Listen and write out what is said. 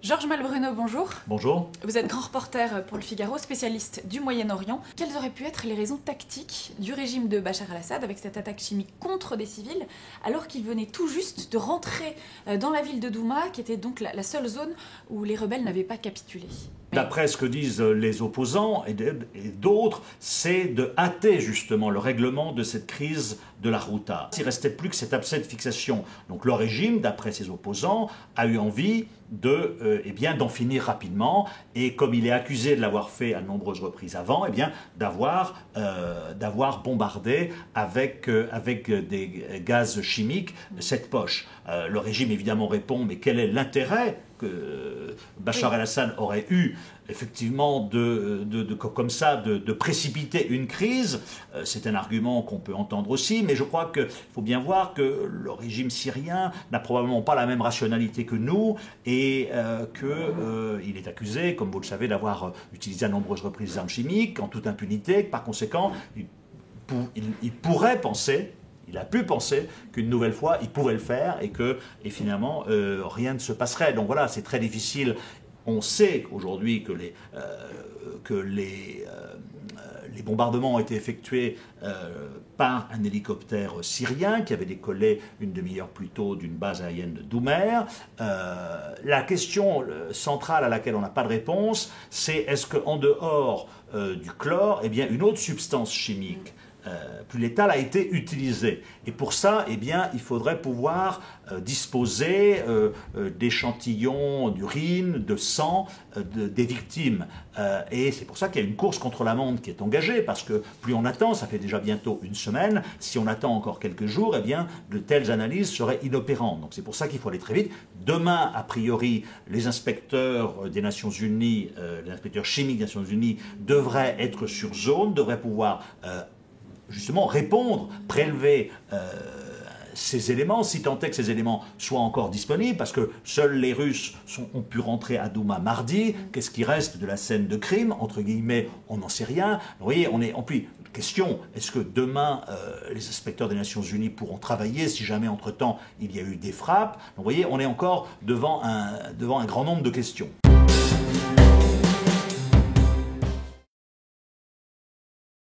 Georges Malbruno, bonjour. Bonjour. Vous êtes grand reporter pour Le Figaro, spécialiste du Moyen-Orient. Quelles auraient pu être les raisons tactiques du régime de Bachar al-Assad avec cette attaque chimique contre des civils, alors qu'il venait tout juste de rentrer dans la ville de Douma, qui était donc la seule zone où les rebelles n'avaient pas capitulé? D'après ce que disent les opposants et d'autres, c'est de hâter justement le règlement de cette crise de la Ghouta. Il ne restait plus que cet abcès de fixation. Donc le régime, d'après ses opposants, a eu envie d'en finir rapidement, et comme il est accusé de l'avoir fait à de nombreuses reprises avant, d'avoir bombardé avec des gaz chimiques cette poche. Le régime évidemment répond, mais quel est l'intérêt que Bachar el-Assad aurait eu effectivement comme ça de précipiter une crise? C'est un argument qu'on peut entendre aussi, mais je crois qu'il faut bien voir que le régime syrien n'a probablement pas la même rationalité que nous, et qu'il est accusé, comme vous le savez, d'avoir utilisé à nombreuses reprises des armes chimiques en toute impunité. Par conséquent, il pourrait penser, il a pu penser qu'une nouvelle fois, il pourrait le faire et finalement, rien ne se passerait. Donc voilà, c'est très difficile. On sait aujourd'hui que les bombardements ont été effectués par un hélicoptère syrien qui avait décollé une demi-heure plus tôt d'une base aérienne de Doumer. La question centrale à laquelle on n'a pas de réponse, c'est est-ce qu'en dehors du chlore, une autre substance chimique plus létale a été utilisée. Et pour ça, il faudrait pouvoir disposer d'échantillons d'urine, de sang des victimes. Et c'est pour ça qu'il y a une course contre la montre qui est engagée, parce que plus on attend, ça fait déjà bientôt une semaine, si on attend encore quelques jours, de telles analyses seraient inopérantes. Donc c'est pour ça qu'il faut aller très vite. Demain, a priori, les inspecteurs des Nations Unies, les inspecteurs chimiques des Nations Unies devraient être sur zone, devraient pouvoir justement répondre, prélever ces éléments, si tant est que ces éléments soient encore disponibles, parce que seuls les Russes ont pu rentrer à Douma mardi. Qu'est-ce qui reste de la scène de crime? Entre guillemets, on n'en sait rien. Vous voyez, on est en plus. Question, est-ce que demain, les inspecteurs des Nations Unies pourront travailler si jamais, entre-temps, il y a eu des frappes? Donc, vous voyez, on est encore devant un grand nombre de questions.